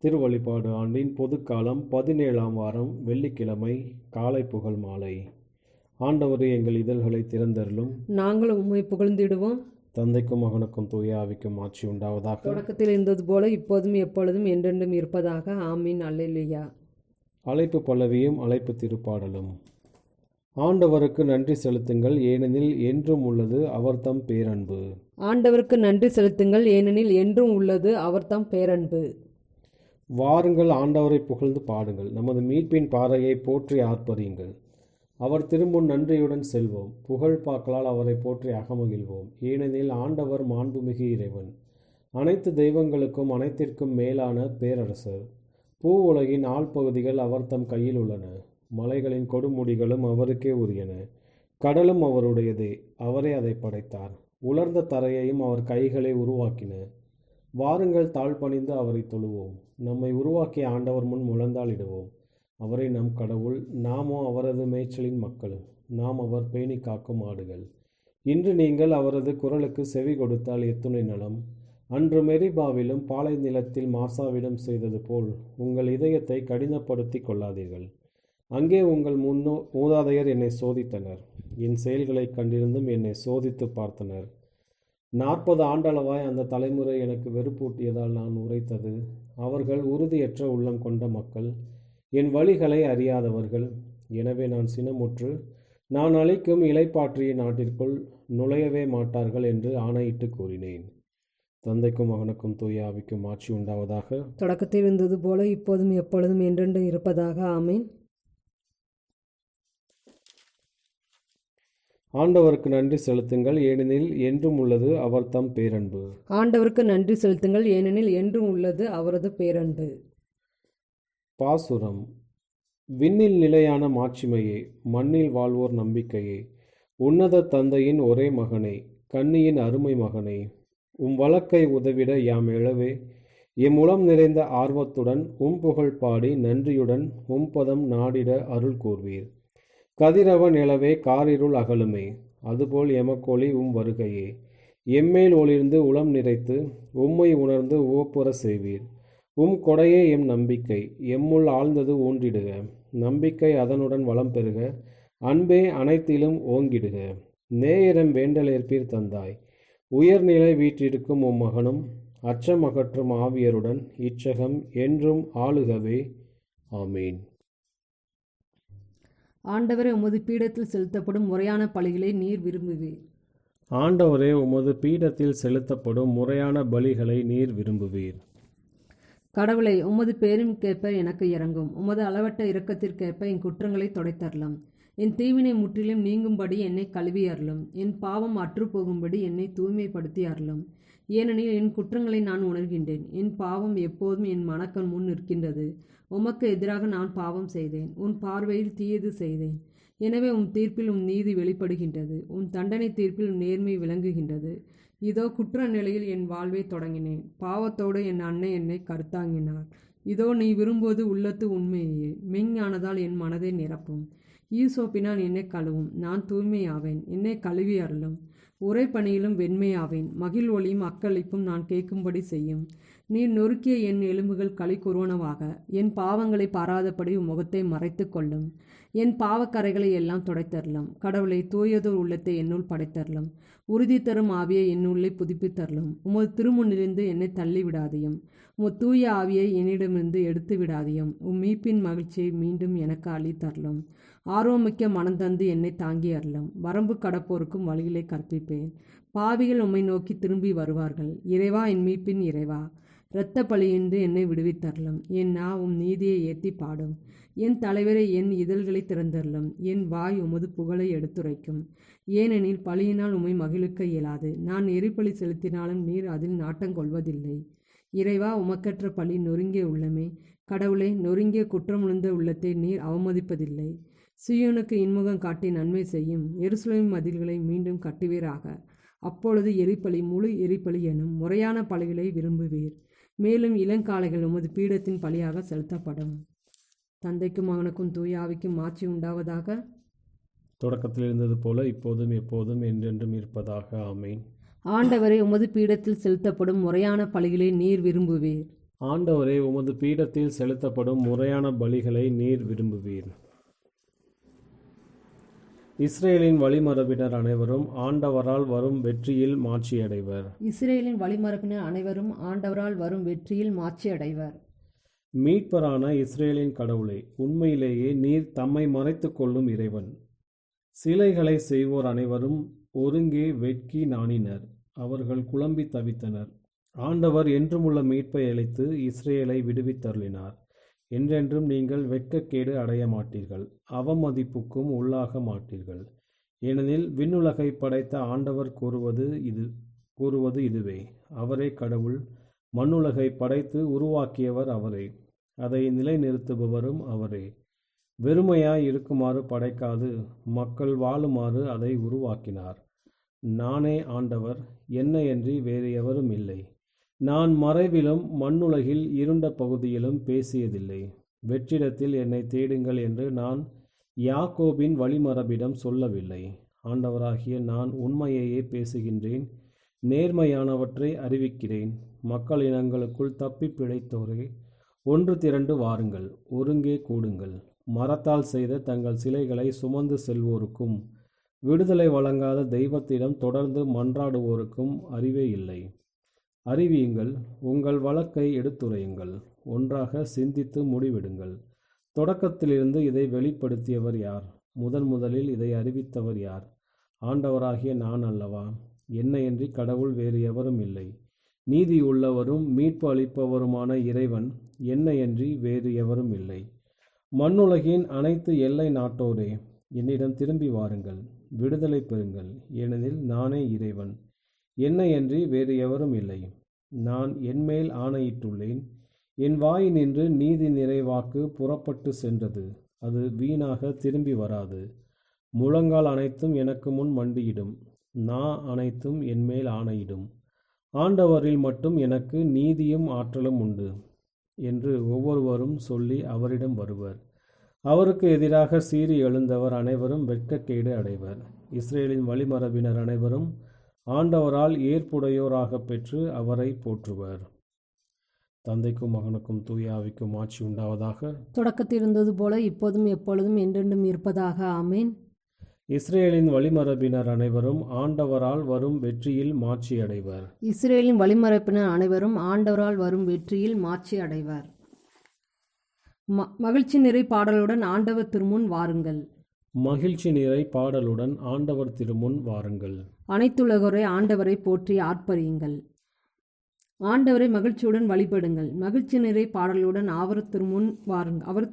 திருவழிபாடு ஆண்டின் பொதுக்காலம் 17ஆம் வாரம் வெள்ளிக்கிழமை காலை புகழ் மாலை. ஆண்டவரே, எங்கள் இதழ்களை திறந்தருளும். நாங்கள் உம்மை புகழ்ந்திடுவோம். தந்தைக்கும் மகனுக்கும் தூய ஆவிக்கும் ஆட்சி உண்டாவதாக. தொடக்கத்தில் இருந்தது போல இப்போதும் எப்பொழுதும் என்றென்றும் இருப்பதாக. ஆமீன். அல்லேலூயா. அழைப்பு பல்லவியும் அழைப்பு திருப்பாடலும். ஆண்டவருக்கு நன்றி செலுத்துங்கள், ஏனெனில் என்றும் உள்ளது அவர்தம் பேரன்பு. ஆண்டவருக்கு நன்றி செலுத்துங்கள், ஏனெனில் என்றும் உள்ளது அவர்தம் பேரன்பு. வாருங்கள், ஆண்டவரை புகழ்ந்து பாடுங்கள், நமது மீட்பின் பாறையை போற்றி ஆர்ப்பரியுங்கள். அவர் திரும்பும் நன்றியுடன் செல்வோம், புகழ் பாக்களால் அவரை போற்றி அகமகிழ்வோம். ஏனெனில் ஆண்டவர் மாண்புமிகு இறைவன், அனைத்து தெய்வங்களுக்கும் அனைத்திற்கும் மேலான பேரரசர். பூ உலகின் ஆழ்பகுதிகள் அவர் தம் கையில் உள்ளன, மலைகளின் கொடுமுடிகளும் அவருக்கே உரியன. கடலும் அவருடையதே, அவரே அதை படைத்தார். உலர்ந்த தரையையும் அவர் கைகளை உருவாக்கின. வாருங்கள், தாழ்பணிந்து அவரை தொழுவோம், நம்மை உருவாக்கிய ஆண்டவர் முன் முழந்தாளிடுவோம். அவரே நம் கடவுள், நாமோ அவரது மேய்ச்சலின் மக்கள், நாம் அவர் பேணி காக்கும் ஆடுகள். இன்று நீங்கள் அவரது குரலுக்கு செவி கொடுத்தால் எத்துணை நலம். அன்று மெரிபாவிலும் பாலை நிலத்தில் மாசாவிடம் செய்தது போல் உங்கள் இதயத்தை கடினப்படுத்தி கொள்ளாதீர்கள். அங்கே உங்கள் மூதாதையர் என்னை சோதித்தனர், என் செயல்களை கண்டிருந்தும் என்னை சோதித்து பார்த்தனர். 40 ஆண்டளவாய் அந்த தலைமுறை எனக்கு வெறுப்பூட்டியதால் நான் உரைத்தது. அவர்கள் உறுதியற்ற உள்ளம் கொண்ட மக்கள், என் வழிகளை அறியாதவர்கள். எனவே நான் சினமுற்று, நான் அளிக்கும் இளைப்பாற்றிய நாட்டிற்குள் நுழையவே மாட்டார்கள் என்று ஆணையிட்டு கூறினேன். தந்தைக்கும் மகனுக்கும் தூய ஆவிக்கும் ஆட்சி உண்டாவதாக. தொடக்கத்தில் இருந்தது போல இப்போதும் எப்பொழுதும் என்றென்றும் இருப்பதாக. ஆமீன். ஆண்டவருக்கு நன்றி செலுத்துங்கள், ஏனெனில் என்றும் உள்ளது அவர் தம் பேரன்பு. ஆண்டவருக்கு நன்றி செலுத்துங்கள், ஏனெனில் என்றும் உள்ளது அவரது பேரன்பு. பாசுரம். விண்ணில் நிலையான மாட்சிமையே, மண்ணில் வாழ்வோர் நம்பிக்கையே, உன்னத தந்தையின் ஒரே மகனே, கன்னியின் அருமை மகனே, உம் வழக்கை உதவிட யாம் எழவே, எம் உளம் நிறைந்த ஆர்வத்துடன் உம் புகழ் பாடி நன்றியுடன் உம் பதம் நாடிட அருள் கூர்வீர். கதிரவன் எழவே காரிருள் அகலுமே, அதுபோல் எமக்கொளி உம் வருகையே. எம்மேல் ஒளிர்ந்து உளம் நிறைத்து உம்மை உணர்ந்து உவப்புற செய்வீர். உம் கொடையே எம் நம்பிக்கை, எம்முள் ஆழ்ந்தது ஊன்றிடுக. நம்பிக்கை அதனுடன் வளம் பெறுக, அன்பே அனைத்திலும் ஓங்கிடுக. நேயரம் வேண்டலேற்பீர் தந்தாய், உயர்நிலை வீற்றிருக்கும் உம் மகனும் அச்சம் அகற்றும் ஆவியருடன் இச்சகம் என்றும் ஆளுகவே. ஆமீன். ஆண்டவரே, உமது பீடத்தில் செலுத்தப்படும் முறையான பலிகளை நீர் விரும்புவீர். ஆண்டவரே, உமது பீடத்தில் செலுத்தப்படும் முறையான பலிகளை நீர் விரும்புவீர். கடவுளை, உமது பேருக்கேற்ப எனக்கு இறங்கும், உமது அளவற்ற இரக்கத்திற்கேற்ப என் குற்றங்களை தொடைத்தரலும். என் தீவினை முற்றிலும் நீங்கும்படி என்னை கழுவி அருளும், என் பாவம் அற்றுப்போகும்படி என்னை தூய்மைப்படுத்தி அருளும். ஏனெனில் என் குற்றங்களை நான் உணர்கின்றேன், என் பாவம் எப்போதும் என் மனக்கண் முன் நிற்கின்றது. உமக்கு எதிராக நான் பாவம் செய்தேன், உன் பார்வையில் தீயது செய்தேன். எனவே உம் தீர்ப்பில் உம் நீதி வெளிப்படுகின்றது, உன் தண்டனை தீர்ப்பில் நேர்மை விளங்குகின்றது. இதோ குற்ற நிலையில் என் வாழ்வை தொடங்கினேன், பாவத்தோடு என் அன்னை என்னை கருத்தாங்கினார். இதோ நீ விரும்புவது உள்ளத்து உண்மையே, மெஞ்ஞானதால் என் மனதை நிரப்பும். ஈசோப்பினால் என்னை கழுவும், நான் தூய்மையாவேன், என்னை கழுவி அருளும். உரை பணியிலும் வெண்மையாவேன், மகிழ் ஒளியும் அக்களிப்பும் நான் கேட்கும்படி செய்யும். நீர் நொறுக்கிய என் எலும்புகள் களி கூறுவனவாக, என் பாவங்களை பாராதபடி உம் முகத்தை மறைத்து கொள்ளும். என் பாவக்கரைகளை எல்லாம் துடைத்தரலும். கடவுளை, தூயதோர் உள்ளத்தை என்னுள் படைத்தரலும், உறுதி தரும் ஆவியை என்னுள்ளே புதுப்பித்தரலும். உமது திருமுன்னிலிருந்து என்னை தள்ளி விடாதையும், உமது தூய ஆவியை என்னிடமிருந்து எடுத்து விடாதையும். உம் மீட்பின் மகிழ்ச்சியை மீண்டும் எனக்கு அளித்தரலும். ஆர்வமிக்க மனந்தந்து என்னை தாங்கி அருளும். வரம்பு கடப்போருக்கும் வழிகளை கற்பிப்பேன். பாவிகள் உம்மை நோக்கி திரும்பி வருவார்கள். இறைவா, என் மீட்பின் இறைவா, இரத்த பலியின்றி என்னை விடுவித்தரலும். என் நா உம் நீதியை ஏற்றி பாடும். என் தலைவரை என் இதழ்களை திறந்தரலும். என் வாய் உமது புகழை எடுத்துரைக்கும். ஏனெனில் பலியினால் உம்மை மகிழ்விக்க இயலாது. நான் எரிபலி செலுத்தினாலும் நீர் அதில் நாட்டங்கொள்வதில்லை. இறைவா, உமக்கற்ற பலி நொறுங்கிய உள்ளமே. கடவுளை, நொறுங்கிய குற்றமுணர்ந்த உள்ளத்தை நீர் அவமதிப்பதில்லை. சீயோனுக்கு இன்முகம் காட்டி நன்மை செய்யும், எருசலேம் மதில்களை மீண்டும் கட்டுவீராக. அப்பொழுது எரிபலி முழு எரிபலி எனும் முறையான பலிகளை விரும்புவீர். மேலும் இளங்காளைகள் உமது பீடத்தின் பலியாக செலுத்தப்படும். தந்தைக்கும் மகனுக்கும் தூய ஆவிக்கும் ஆட்சி உண்டாவதாக. தொடக்கத்தில் இருந்தது போல இப்போதும் எப்போதும் என்றென்றும் இருப்பதாக. ஆமீன். ஆண்டவரே, உமது பீடத்தில் செலுத்தப்படும் முறையான பலிகளை நீர் விரும்புவீர். ஆண்டவரே, உமது பீடத்தில் செலுத்தப்படும் முறையான பலிகளை நீர் விரும்புவீர். இஸ்ரேலின் வழிமரபினர் அனைவரும் ஆண்டவரால் வரும் வெற்றியில் மாட்சியடைவர். இஸ்ரேலின் வழிமரபினர் அனைவரும் ஆண்டவரால் வரும் வெற்றியில் மாட்சியடைவர். மீட்பரான இஸ்ரேலின் கடவுளே, உண்மையிலேயே நீர் தம்மை மறைத்துக் கொள்ளும் இறைவன். சிலைகளை செய்வோர் அனைவரும் ஒருங்கே வெட்கி நாணினர். அவர்கள் குழம்பி தவித்தனர். ஆண்டவர் என்றுமுள்ள மீட்பை அளித்து இஸ்ரேலை விடுவித்தருளினார். என்றென்றும் நீங்கள் வெட்கக்கேடு அடைய மாட்டீர்கள், அவமதிப்புக்கும் உள்ளாக மாட்டீர்கள். ஏனெனில் விண்ணுலகை படைத்த ஆண்டவர் கூறுவது இதுவே: அவரே கடவுள், மண்ணுலகை படைத்து உருவாக்கியவர் அவரே, அதை நிலைநிறுத்துபவரும் அவரே. வெறுமையாய் இருக்குமாறு படைக்காது மக்கள் வாழுமாறு அதை உருவாக்கினார். நானே ஆண்டவர், என்னையன்றி வேறு எவரும் இல்லை. நான் மறைவிலும் மண்ணுலகில் இருண்ட பகுதியிலும் பேசியதில்லை. வெற்றிடத்தில் என்னை தேடுங்கள் என்று நான் யாக்கோபின் வழிமரபிடம் சொல்லவில்லை. ஆண்டவராகிய நான் உண்மையையே பேசுகின்றேன், நேர்மையானவற்றை அறிவிக்கிறேன். மக்களினங்களுக்குள் தப்பி பிழைத்தோரே, ஒன்று திரண்டு வாருங்கள், ஒருங்கே கூடுங்கள். மரத்தால் செய்த தங்கள் சிலைகளை சுமந்து செல்வோருக்கும் விடுதலை வழங்காத தெய்வத்திடம் தொடர்ந்து மன்றாடுவோருக்கும் அறிவே இல்லை. அறிவியுங்கள், உங்கள் வழக்கை எடுத்துரையுங்கள், ஒன்றாக சிந்தித்து முடிவெடுங்கள். தொடக்கத்திலிருந்து இதை வெளிப்படுத்தியவர் யார்? முதலில் இதை அறிவித்தவர் யார்? ஆண்டவராகிய நான் அல்லவா? என்னையன்றி கடவுள் வேறு எவரும் இல்லை. நீதி உள்ளவரும் மீட்பு அளிப்பவருமான இறைவன், என்னையன்றி வேறு எவரும் இல்லை. மண்ணுலகின் அனைத்து எல்லை நாட்டோரே, என்னிடம் திரும்பி வாருங்கள், விடுதலை பெறுங்கள். ஏனெனில் நானே இறைவன், என்னையன்றி வேறு எவரும் இல்லை. நான் என்மேல் ஆணையிட்டுள்ளேன். என் வாயினின்று நீதி நிறைவாக்கு புறப்பட்டு சென்றது. அது வீணாக திரும்பி வராது. முழங்கால் அனைத்தும் எனக்கு முன் மண்டியிடும், நா அனைத்தும் என்மேல் ஆணையிடும். ஆண்டவரில் மட்டும் எனக்கு நீதியும் ஆற்றலும் உண்டு என்று ஒவ்வொருவரும் சொல்லி அவரிடம் வருவர். அவருக்கு எதிராக சீறி எழுந்தவர் அனைவரும் வெட்கக்கேடு அடைவர். இஸ்ரேலின் வழிமரபினர் அனைவரும் ஆண்டவரால் ஏற்புடையோராக பெற்று அவரை போற்றுவர். தந்தைக்கும் மகனுக்கும் தூய ஆவிக்கும் ஆட்சி உண்டாவதாக. தொடக்கத்தில் இருந்தது போல இப்போதும் எப்பொழுதும் என்றென்றும் இருப்பதாக. ஆமேன். இஸ்ரேலின் வழிமரபினர் அனைவரும் ஆண்டவரால் வரும் வெற்றியில் மாட்சி அடைவர். இஸ்ரேலின் வழிமரபினர் அனைவரும் ஆண்டவரால் வரும் வெற்றியில் மாட்சி அடைவர். மகிழ்ச்சி நிறை பாடலுடன் ஆண்டவர் திருமுன் வாருங்கள். மகிழ்ச்சி நிறை பாடலுடன் ஆண்டவர் திருமுன் வாருங்கள். அனைத்துலகோரை ஆண்டவரை போற்றி ஆர்ப்பரியுங்கள். ஆண்டவரை மகிழ்ச்சியுடன் வழிபடுங்கள். மகிழ்ச்சி நிறை பாடலுடன் அவர்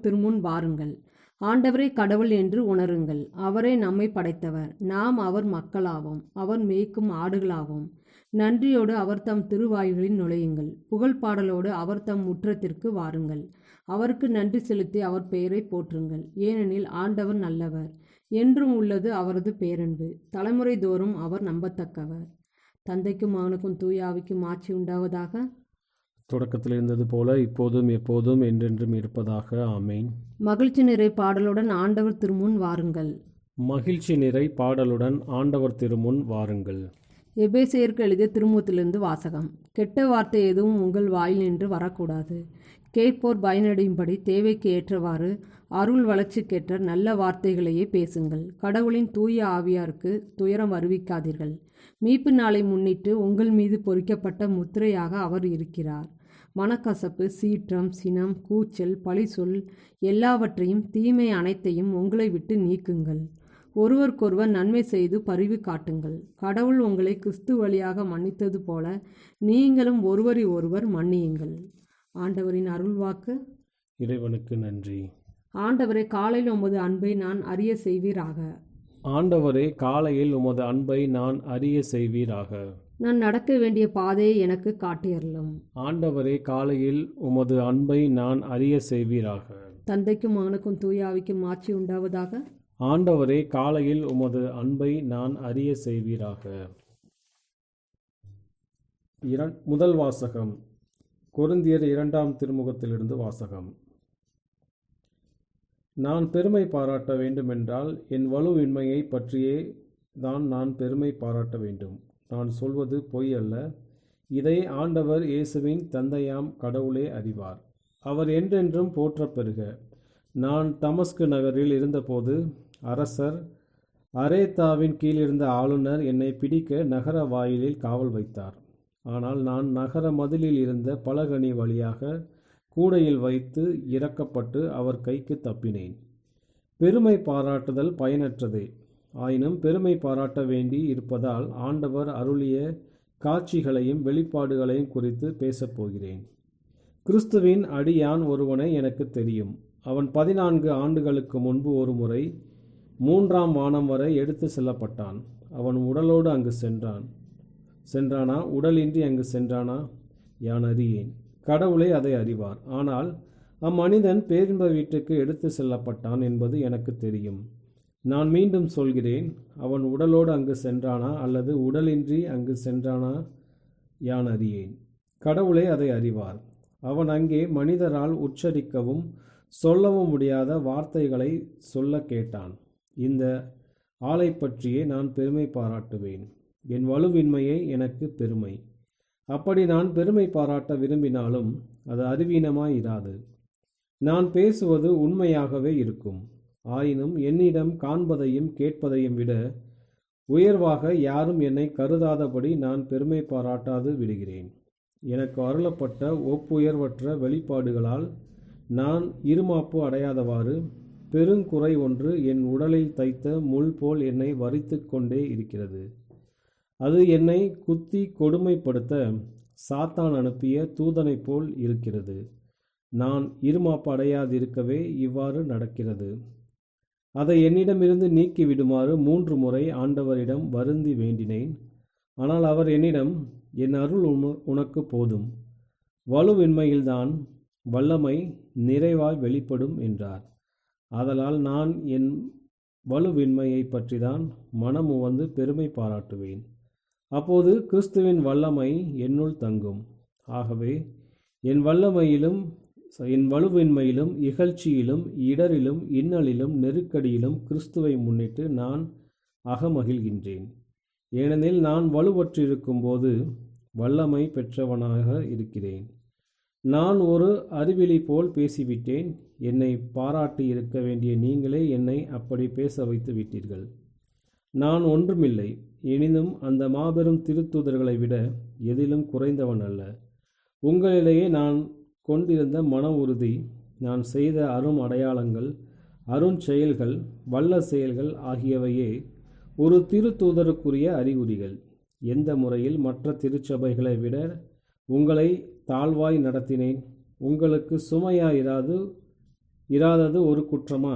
திருமுன் வாருங்கள். ஆண்டவரே கடவுள் என்று உணருங்கள். அவரே நம்மை படைத்தவர், நாம் அவர் மக்களாவோம், அவர் மேய்க்கும் ஆடுகளாவோம். நன்றியோடு அவர் தம் திருவாயில்களில் நுழையுங்கள். புகழ் பாடலோடு அவர் தம் முற்றத்திற்கு வாருங்கள். அவருக்கு நன்றி செலுத்தி அவர் பெயரை போற்றுங்கள். ஏனெனில் ஆண்டவர் நல்லவர், என்றும் உள்ளது அவரது பேரன்பு. தலைமுறை தோறும் அவர் நம்பத்தக்கவர். தந்தைக்கும் மகனுக்கும் தூய ஆவிக்கும் ஆட்சி உண்டாவதாக. தொடக்கத்தில் இருந்தது போல இப்போதும் எப்போதும் என்றென்றும் இருப்பதாக. ஆமேன். மகிழ்ச்சி நிறை பாடலுடன் ஆண்டவர் திருமுன் வாருங்கள். மகிழ்ச்சி நிறை பாடலுடன் ஆண்டவர் திருமுன் வாருங்கள். எபேசியருக்கு எழுதிய திருமுகத்திலிருந்து வாசகம். கெட்ட வார்த்தை எதுவும் உங்கள் வாயில் நின்று வரக்கூடாது. கேட்போர் பயனடையும்படி தேவைக்கு ஏற்றவாறு அருள் வளர்ச்சிக்கேற்ற நல்ல வார்த்தைகளையே பேசுங்கள். கடவுளின் தூய ஆவியாருக்கு துயரம் அறிவிக்காதீர்கள். மீட்பு நாளை முன்னிட்டு உங்கள் மீது பொறிக்கப்பட்ட முத்திரையாக அவர் இருக்கிறார். மனக்கசப்பு, சீற்றம், சினம், கூச்சல், பழிசொல் எல்லாவற்றையும் தீமை அனைத்தையும் உங்களை விட்டு நீக்குங்கள். ஒருவருக்கொருவர் நன்மை செய்து பரிவு காட்டுங்கள். கடவுள் உங்களை கிறிஸ்து வழியாக மன்னித்தது போல நீங்களும் ஒருவரை ஒருவர் மன்னியுங்கள். ஆண்டவரின் அருள்வாக்கு. இறைவனுக்கு நன்றி. ஆண்டவரே, காலையில் உமது அன்பை நான் அறிய செய்வீராக. ஆண்டவரே, காலையில் உமது அன்பை நான் அறிய செய்வீராக. நான் நடக்க வேண்டிய பாதையை எனக்கு காட்டியருளும். ஆண்டவரே, காலையில் உமது அன்பை நான் அறிய செய்வீராக. தந்தைக்கும் மகனுக்கும் தூய ஆவிக்கும் ஆட்சி உண்டாவதாக. ஆண்டவரே, காலையில் உமது அன்பை நான் அறிய செய்வீராக. முதல் வாசகம். கொரிந்தியர் 2ஆம் திருமுகத்திலிருந்து வாசகம். நான் பெருமை பாராட்ட வேண்டுமென்றால் என் வலுவின்மையை பற்றியே தான் நான் பெருமை பாராட்ட வேண்டும். நான் சொல்வது பொய் அல்ல. இதை ஆண்டவர் இயேசுவின் தந்தையாம் கடவுளே அறிவார். அவர் என்றென்றும் போற்றப் பெறுக. நான் தமஸ்கு நகரில் இருந்தபோது அரசர் அரேத்தாவின் கீழிருந்த ஆளுநர் என்னை பிடிக்க நகர வாயிலில் காவல் வைத்தார். ஆனால் நான் நகர மதிலில் இருந்த பலகணி வழியாக கூடையில் வைத்து இறக்கப்பட்டு அவர் கைக்கு தப்பினேன். பெருமை பாராட்டுதல் பயனற்றதே. ஆயினும் பெருமை பாராட்ட வேண்டி இருப்பதால் ஆண்டவர் அருளிய காட்சிகளையும் வெளிப்பாடுகளையும் குறித்து பேசப்போகிறேன். கிறிஸ்துவின் அடியான் ஒருவனை எனக்கு தெரியும். அவன் 14 ஆண்டுகளுக்கு முன்பு ஒரு முறை 3ஆம் வானம் வரை எடுத்து செல்லப்பட்டான். அவன் உடலோடு அங்கு சென்றானா உடலின்றி அங்கு சென்றானா யான் அறியேன். கடவுளே அதை அறிவார். ஆனால் அம்மனிதன் பேரின்ப வீட்டுக்கு எடுத்து செல்லப்பட்டான் என்பது எனக்கு தெரியும். நான் மீண்டும் சொல்கிறேன், அவன் உடலோடு அங்கு சென்றானா அல்லது உடலின்றி அங்கு சென்றானா யான் அறியேன். கடவுளே அதை அறிவார். அவன் அங்கே மனிதரால் உச்சரிக்கவும் சொல்லவும் முடியாத வார்த்தைகளை சொல்ல கேட்டான். இந்த ஆளை பற்றியே நான் பெருமை பாராட்டுவேன். என் வலுவின்மையை எனக்கு பெருமை. அப்படி நான் பெருமை பாராட்ட விரும்பினாலும் அது அறிவீனமாயிராது. நான் பேசுவது உண்மையாகவே இருக்கும். ஆயினும் என்னிடம் காண்பதையும் கேட்பதையும் விட உயர்வாக யாரும் என்னை கருதாதபடி நான் பெருமை பாராட்டாது விடுகிறேன். எனக்கு அருளப்பட்ட ஒப்புயர்வற்ற வெளிப்பாடுகளால் நான் இருமாப்பு அடையாதவாறு பெருங்குறை ஒன்று என் உடலில் தைத்த முள் போல் என்னை வரித்து கொண்டே இருக்கிறது. அது என்னை குத்தி கொடுமைப்படுத்த சாத்தான் அனுப்பிய தூதனைப் போல் இருக்கிறது. நான் இருமாப்பு அடையாதிருக்கவே இவ்வாறு நடக்கிறது. அதை என்னிடமிருந்து நீக்கிவிடுமாறு 3 முறை ஆண்டவரிடம் வருந்தி வேண்டினேன். ஆனால் அவர் என்னிடம், என் அருள் உனக்கு போதும், வலுவின்மையில்தான் வல்லமை நிறைவாய் வெளிப்படும் என்றார். ஆதலால் நான் என் வலுவின்மையை பற்றிதான் மனமுவந்து பெருமை பாராட்டுவேன். அப்போது கிறிஸ்துவின் வல்லமை என்னுள் தங்கும். ஆகவே என் வலுவின்மையிலும் இகழ்ச்சியிலும் இடரிலும் இன்னலிலும் நெருக்கடியிலும் கிறிஸ்துவை முன்னிட்டு நான் அகமகிழ்கின்றேன். ஏனெனில் நான் வலுவற்றிருக்கும் போது வல்லமை பெற்றவனாக இருக்கிறேன். நான் ஒரு அறிவிலி போல் பேசிவிட்டேன். என்னை பாராட்டி இருக்க வேண்டிய நீங்களே என்னை அப்படி பேச வைத்து விட்டீர்கள். நான் ஒன்றுமில்லை, எனினும் அந்த மாபெரும் திருத்தூதர்களை விட எதிலும் குறைந்தவன் அல்ல. உங்களிடையே நான் கொண்டிருந்த மன உறுதி, நான் செய்த அரும் அடையாளங்கள், அருஞ்செயல்கள், வல்ல செயல்கள் ஆகியவையே ஒரு திருத்தூதருக்குரிய அறிகுறிகள். எந்த முறையில் மற்ற திருச்சபைகளை விட உங்களை தாழ்வாய் நடத்தினேன்? உங்களுக்கு இராதது ஒரு குற்றமா?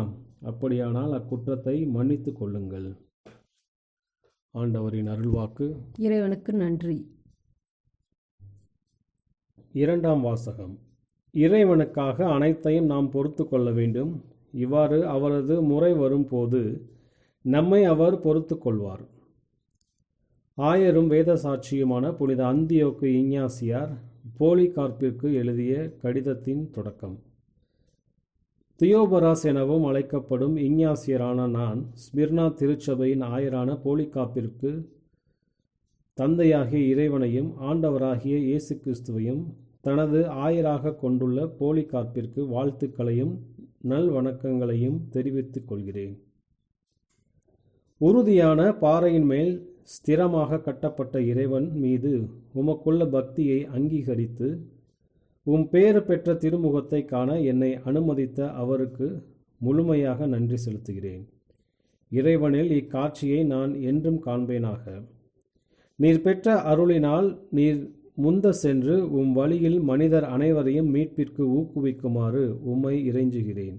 அப்படியானால் அக்குற்றத்தை மன்னித்து கொள்ளுங்கள். ஆண்டவரின் அருள்வாக்கு. இறைவனுக்கு நன்றி. 2ஆம் வாசகம். இறைவனுக்காக அனைத்தையும் நாம் பொறுத்து கொள்ள வேண்டும். இவ்வாறு அவரது முறை வரும்போது நம்மை அவர் பொறுத்து கொள்வார். ஆயரும் வேத சாட்சியுமான புனித அந்தியோக்கு இஞ்ஞாசியார் போலிகார்ப்பிற்கு எழுதிய கடிதத்தின் தொடக்கம். தியோபராஸ் எனவும் அழைக்கப்படும் இஞ்ஞாசியரான நான் ஸ்மிர்னா திருச்சபையின் ஆயரான போலிகார்ப்பிற்கு தந்தையாகிய இறைவனையும் ஆண்டவராகிய இயேசு கிறிஸ்துவையும் தனது ஆயராக கொண்டுள்ள போலிகார்ப்பிற்கு வாழ்த்துக்களையும் நல்வணக்கங்களையும் தெரிவித்துக் கொள்கிறேன். உறுதியான பாறையின் மேல் ஸ்திரமாக கட்டப்பட்ட இறைவன் மீது உமக்குள்ள பக்தியை அங்கீகரித்து பேறு பெற்ற திருமுகத்தை காண என்னை அனுமதித்த அவருக்கு முழுமையாக நன்றி செலுத்துகிறேன். இறைவனில் இக்காட்சியை நான் என்றும் காண்பேனாக. நீர் பெற்ற அருளினால் நீர் முந்த சென்று வழியில் மனிதர் அனைவரையும் மீட்பிற்கு ஊக்குவிக்குமாறு உம்மை இறைஞ்சுகிறேன்.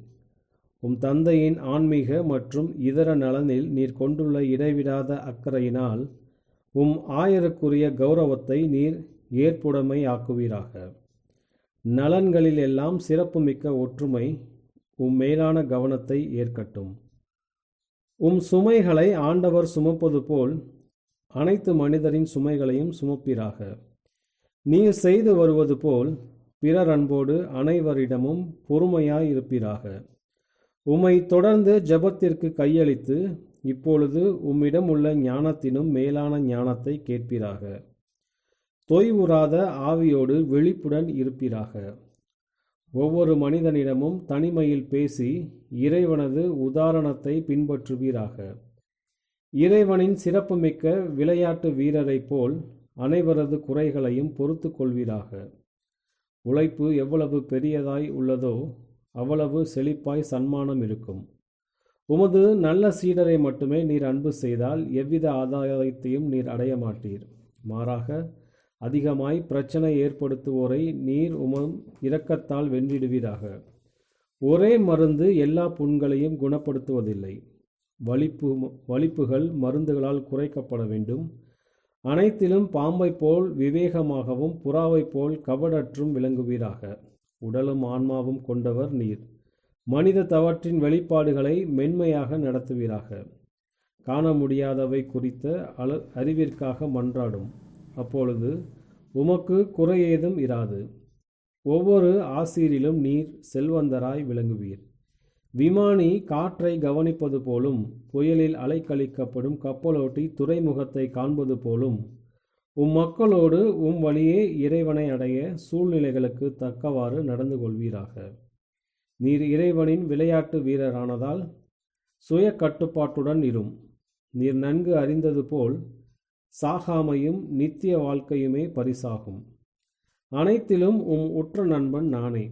தந்தையின் ஆன்மீக மற்றும் இதர நலனில் நீர் கொண்டுள்ள இடைவிடாத அக்கறையினால் ஆயருக்குரிய கௌரவத்தை நீர் ஏற்புடைமை ஆக்குவீராக. நலன்களில் எல்லாம் சிறப்புமிக்க ஒற்றுமை மேலான கவனத்தை ஏற்கட்டும். சுமைகளை ஆண்டவர் சுமப்பது போல் அனைத்து மனிதரின் சுமைகளையும் சுமப்பீராக. நீர் செய்து வருவது போல் பிறர் அன்போடு அனைவரிடமும் பொறுமையாய் இருப்பீராக. உம்மை தொடர்ந்து ஜெபத்திற்கு கையளித்து இப்பொழுது உம்மிடம் உள்ள ஞானத்தினும் மேலான ஞானத்தை கேட்பீராக. தொய்வுறாத ஆவியோடு விழிப்புடன் இருப்பீராக. ஒவ்வொரு மனிதனிடமும் தனிமையில் பேசி இறைவனது உதாரணத்தை பின்பற்றுவீராக. இறைவனின் சிறப்புமிக்க விளையாட்டு வீரரைப் போல் அனைவரது குறைகளையும் பொறுத்து கொள்வீராக. உழைப்பு எவ்வளவு பெரியதாய் உள்ளதோ அவ்வளவு செழிப்பாய் சன்மானம் இருக்கும். உமது நல்ல சீடரை மட்டுமே நீர் அன்பு செய்தால் எவ்வித ஆதாயத்தையும் நீர் அடைய மாட்டீர். மாறாக அதிகமாய் பிரச்சனை ஏற்படுத்துவோரை நீர் உமம் இரக்கத்தால் வென்றிடுவீராக. ஒரே மருந்து எல்லா புண்களையும் குணப்படுத்துவதில்லை. வலிப்புகள் மருந்துகளால் குறைக்கப்பட வேண்டும். அனைத்திலும் பாம்பை போல் விவேகமாகவும் புறாவை போல் கபடற்றும் விளங்குவீராக. உடலும் ஆன்மாவும் கொண்டவர் நீர். மனித தவற்றின் வெளிப்பாடுகளை மென்மையாக நடத்துவீராக. காண முடியாதவை குறித்த அறிவிற்காக மன்றாடும். அப்பொழுது உமக்கு குறையேதும் இராது. ஒவ்வொரு ஆசீரிலும் நீர் செல்வந்தராய் விளங்குவீர். விமானி காற்றை கவனிப்பது போலும் புயலில் அலைக்கழிக்கப்படும் கப்பலோட்டி துறைமுகத்தை காண்பது போலும் மக்களோடு வழியே இறைவனை அடைய சூழ்நிலைகளுக்கு தக்கவாறு நடந்து கொள்வீராக. நீர் இறைவனின் விளையாட்டு வீரரானதால் சுய கட்டுப்பாட்டுடன் இரும். நீர் நன்கு அறிந்தது போல் சாகாமையும் நித்திய வாழ்க்கையுமே பரிசாகும். அனைத்திலும் உற்ற நண்பன் நானே,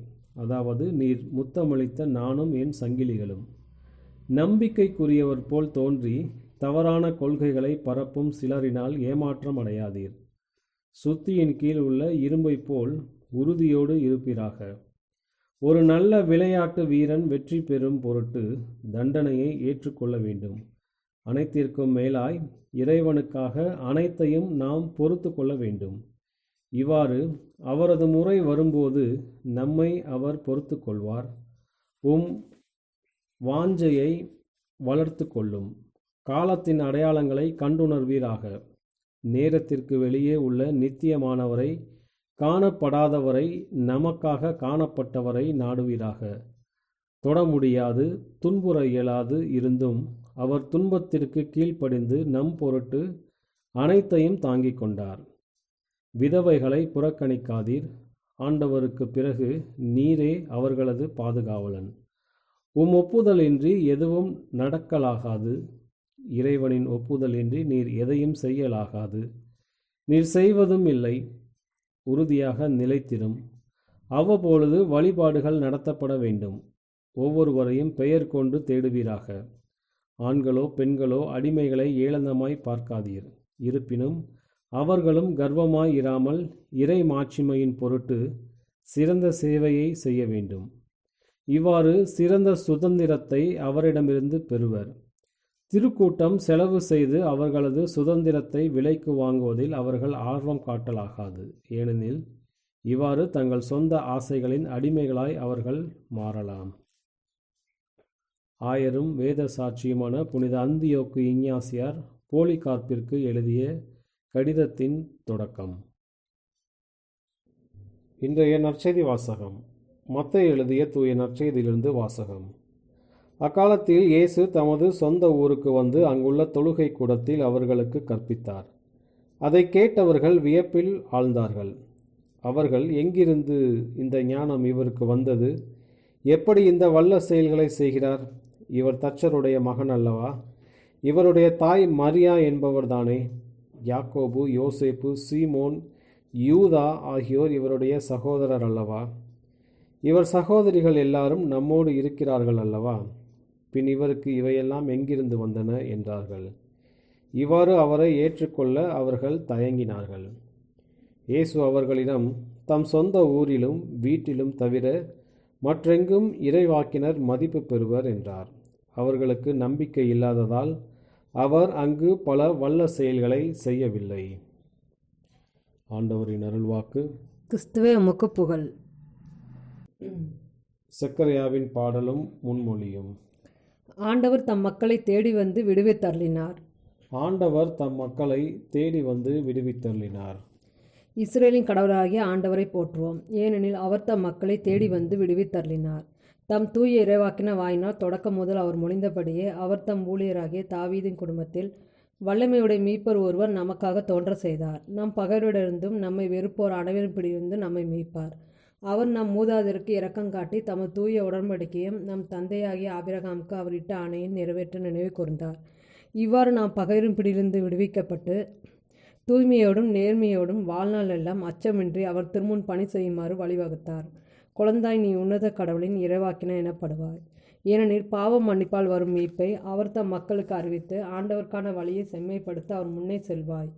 அதாவது நீர் முத்தமளித்த நானும் என் சங்கிலிகளும். நம்பிக்கைக்குரியவர் போல் தோன்றி தவறான கொள்கைகளை பரப்பும் சிலரினால் ஏமாற்றம் அடையாதீர். சுத்தியின் கீழ் உள்ள இரும்பை போல் உறுதியோடு இருப்பீராக. ஒரு நல்ல விளையாட்டு வீரன் வெற்றி பெறும் பொருட்டு தண்டனையை ஏற்றுக்கொள்ள வேண்டும். அனைத்திற்கும் மேலாய் இறைவனுக்காக அனைத்தையும் நாம் பொறுத்து கொள்ள வேண்டும். இவ்வாறு அவரது முறை வரும்போது நம்மை அவர் பொறுத்து கொள்வார். வாஞ்சையை வளர்த்து கொள்ளும். காலத்தின் அடையாளங்களை கண்டுணர்வீராக. நேரத்திற்கு வெளியே உள்ள நித்தியமானவரை, காணப்படாதவரை, நமக்காக காணப்பட்டவரை நாடுவீராக. தொட முடியாது, துன்புற இயலாது இருந்தும் அவர் துன்பத்திற்கு கீழ்ப்படிந்து நம் பொருட்டு அனைத்தையும் தாங்கிக் கொண்டார். விதவைகளை புறக்கணிக்காதீர். ஆண்டவருக்கு பிறகு நீரே அவர்களது பாதுகாவலன். ஒப்புதலின்றி எதுவும் நடக்கலாகாது. இறைவனின் ஒப்புதலின்றி நீர் எதையும் செய்யலாகாது. நீர் செய்வதும் இல்லை. உறுதியாக நிலைத்திரும். அவ்வப்பொழுது வழிபாடுகள் நடத்தப்பட வேண்டும். ஒவ்வொருவரையும் பெயர் கொண்டு தேடுவீராக. ஆண்களோ பெண்களோ அடிமைகளை ஏளனமாய் பார்க்காதீர். இருப்பினும் அவர்களும் கர்வமாய் இராமல் இறை மாட்சிமையின் பொருட்டு சிறந்த சேவையை செய்ய வேண்டும். இவ்வாறு சிறந்த சுதந்திரத்தை அவரிடமிருந்து பெறுவர். திருக்கூட்டம் செலவு செய்து அவர்களது சுதந்திரத்தை விலைக்கு வாங்குவதில் அவர்கள் ஆர்வம் காட்டலாகாது. ஏனெனில் இவ்வாறு தங்கள் சொந்த ஆசைகளின் அடிமைகளாய் அவர்கள் மாறலாம். ஆயரும் வேத சாட்சியுமான புனித அந்தியோக்கு இஞ்ஞாசியார் போலிகார்ப்பிற்கு எழுதிய கடிதத்தின் தொடக்கம். இன்றைய நற்செய்தி வாசகம். மத்தேயு எழுதிய தூய நற்செய்தியிலிருந்து வாசகம். அக்காலத்தில் இயேசு தமது சொந்த ஊருக்கு வந்து அங்குள்ள தொழுகை கூடத்தில் அவர்களுக்கு கற்பித்தார். அதை கேட்டவர்கள் வியப்பில் ஆழ்ந்தார்கள். அவர்கள், எங்கிருந்து இந்த ஞானம் இவருக்கு வந்தது? எப்படி இந்த வல்ல செயல்களை செய்கிறார்? இவர் தச்சருடைய மகன் அல்லவா? இவருடைய தாய் மரியா என்பவர்தானே? யாக்கோபு, யோசேப்பு, சீமோன், யூதா ஆகியோர் இவருடைய சகோதரர் அல்லவா? இவர் சகோதரிகள் எல்லாரும் நம்மோடு இருக்கிறார்கள் அல்லவா? பின் இவருக்கு இவையெல்லாம் எங்கிருந்து வந்தன என்றார்கள். இவ்வாறு அவரை ஏற்றுக்கொள்ள அவர்கள் தயங்கினார்கள். இயேசு அவர்களிடம், தம் சொந்த ஊரிலும் வீட்டிலும் தவிர மற்றெங்கும் இறைவாக்கினர் மதிப்பு பெறுவர் என்றார். அவர்களுக்கு நம்பிக்கை இல்லாததால் அவர் அங்கு பல வல்ல செயல்களை செய்யவில்லை. ஆண்டவரின் அருள்வாக்கு. கிறிஸ்துவே உமக்கு புகழ். சக்கரையாவின் பாடலும் முன்மொழியும். ஆண்டவர் தம் மக்களை தேடி வந்து விடுவித்தருளினார். ஆண்டவர் தம் மக்களை தேடி வந்து விடுவித்தருளினார். இஸ்ரேலின் கடவுளாகிய ஆண்டவரை போற்றுவோம். ஏனெனில் அவர் தம் மக்களை தேடி வந்து விடுவித்தருளினார். தம் தூய இறைவாக்கின வாயினால் தொடக்கம் முதல் அவர் மொழிந்தபடியே அவர் தம் ஊழியராகிய தாவீதின் குடும்பத்தில் வல்லமையுடைய மீட்பர் ஒருவர் நமக்காக தோன்ற செய்தார். நம் பகைவரிடமிருந்தும் நம்மை வெறுப்போர் அனைவரும் பிடியிருந்து நம்மை மீட்பார். அவர் நம் மூதாதையருக்கு இரக்கம் காட்டி தமது தூய உடன்படிக்கையும் நம் தந்தையாகிய ஆபிரகாமுக்கு அவர் இட்ட ஆணையை நிறைவேற்ற நினைவு கூர்ந்தார். இவ்வாறு நாம் பகைவரின் பிடியிலிருந்து விடுவிக்கப்பட்டு தூய்மையோடும் நேர்மையோடும் வாழ்நாள் எல்லாம் அச்சமின்றி அவர் திருமுன் பணி செய்யுமாறு வழிவகுத்தார். குழந்தாய், நீ உன்னத கடவுளின் இறைவாக்கினர் எனப்படுவாய். ஏனெனில் பாவம் மன்னிப்பால் வரும் மீட்பை அவர் தம் மக்களுக்கு அறிவித்து ஆண்டவருக்கான வழியை செம்மைப்படுத்த அவர் முன்னே செல்வாய்.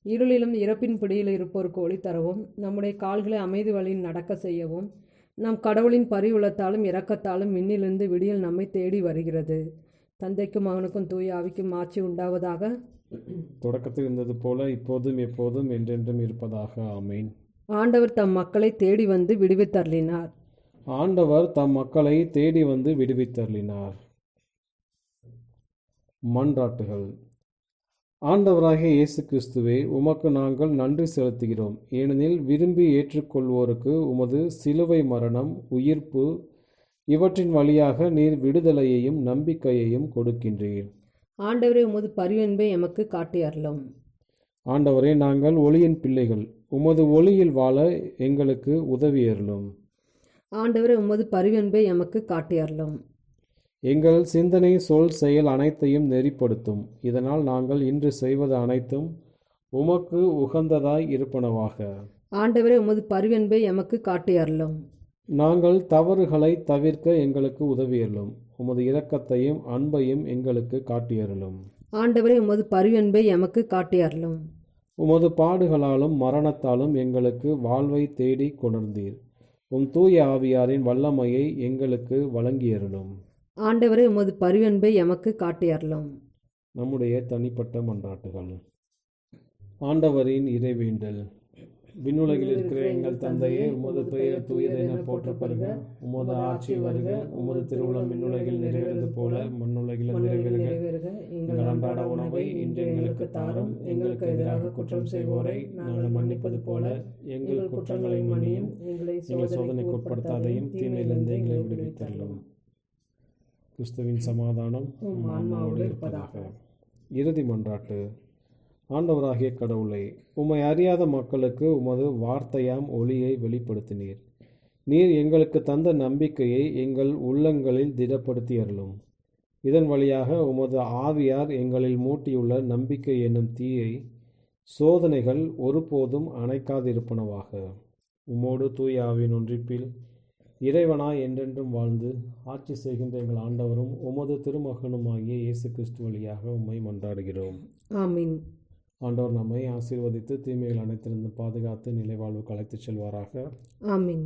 இருளிலும் இறப்பின் பிடியில் இருப்போருக்கு ஒளி தரவும் நம்முடைய கால்களை அமைதி வழியில் நடக்க செய்யவும் நம் கடவுளின் பரிவுள்ளத்தாலும் இரக்கத்தாலும் விண்ணிலிருந்து விடியல் நம்மை தேடி வருகிறது. தந்தைக்கும் மகனுக்கும் தூய ஆவிக்கும் ஆட்சி உண்டாவதாக. தொடக்கத்தில் இருந்தது போல இப்போதும் எப்போதும் என்றென்றும் இருப்பதாக. ஆமீன். ஆண்டவர் தம் மக்களை தேடி வந்து விடுவித்தருளினார். ஆண்டவர் தம் மக்களை தேடி வந்து விடுவித்தருளினார். மன்றாட்டுகள். ஆண்டவராகிய இயேசு கிறிஸ்துவே, உமக்கு நாங்கள் நன்றி செலுத்துகிறோம். ஏனெனில் விரும்பி ஏற்றுக்கொள்வோருக்கு உமது சிலுவை மரணம், உயிர்ப்பு இவற்றின் வழியாக நீர் விடுதலையையும் நம்பிக்கையையும் கொடுக்கின்றீர். ஆண்டவரே, உமது பரிவன்பை எமக்கு காட்டியருளும். ஆண்டவரே, நாங்கள் ஒளியின் பிள்ளைகள், உமது ஒளியில் வாழ எங்களுக்கு உதவியருளும். ஆண்டவரே, உமது பரிவன்பை எமக்கு காட்டியருளும். எங்கள் சிந்தனை, சொல், செயல் அனைத்தையும் நெறிப்படுத்தும். இதனால் நாங்கள் இன்று செய்வது அனைத்தும் உமக்கு உகந்ததாய் இருப்பனவாக. ஆண்டவரே, உமது பரிவன்பை எமக்கு காட்டியருளும். நாங்கள் தவறுகளை தவிர்க்க எங்களுக்கு உதவியருளும். உமது இரக்கத்தையும் அன்பையும் எங்களுக்கு காட்டியருளும். ஆண்டவரே, உமது பரிவன்பை எமக்கு காட்டியருளும். உமது பாடுகளாலும் மரணத்தாலும் எங்களுக்கு வாழ்வை தேடி கொணர்ந்தீர். உம் தூய ஆவியாரின் வல்லமையை எங்களுக்கு வழங்கியருளும். ஆண்டவரே, உமது பரிவன்பை எமக்கு காட்டியருளும். நம்முடைய தனிப்பட்ட மன்றாட்டுகள். ஆண்டவரின் இறைவேண்டல். விண்ணுலகில் இருக்கிற எங்கள் தந்தையே, உமது பெயர் தூயதென போற்றப்படுக. உமது ஆட்சி வருக. உமது திருவுளம் விண்ணுலகில் நிறைவேறுவது போல மண்ணுலகில் நிறைவேறுக. எங்கள் அன்றாட உணவை இன்று எங்களுக்கு தாரும். எங்களுக்கு எதிராக குற்றம் செய்வோரை நாங்கள் மன்னிப்பது போல எங்கள் குற்றங்களை மன்னியும். எங்களை சோதனைக்கு உட்படுத்தாதையும் தீமையிலிருந்து எங்களை விடுவித்தருளும். கிறிஸ்துவின் சமாதானம் ஆன்மாவோடு இருப்பதாக. இறுதி மன்றாட்டு. ஆண்டவராகிய கடவுளை, உம்மை அறியாத மக்களுக்கு உமது வார்த்தையாம் ஒளியை வெளிப்படுத்தினீர். நீர் எங்களுக்கு தந்த நம்பிக்கையை எங்கள் உள்ளங்களில் திடப்படுத்தி அருளும். இதன் வழியாக உமது ஆவியார் எங்களில் மூட்டியுள்ள நம்பிக்கை என்னும் தீயை சோதனைகள் ஒருபோதும் அணைக்காதிருப்பனவாக. உம்மோடு தூய ஆவியின் ஒன்றிப்பில் இறைவனாய் என்றென்றும் வாழ்ந்து ஆட்சி செய்கின்ற எங்கள் ஆண்டவரும் உமது திருமகனுமாகிய இயேசு கிறிஸ்து வழியாக உம்மை மன்றாடுகிறோம். ஆமீன். ஆண்டவர் நம்மை ஆசீர்வதித்து தீமைகள் அனைத்திலிருந்து பாதுகாத்து நிலைவாழ்வுக்கு அழைத்துச் செல்வாராக. ஆமீன்.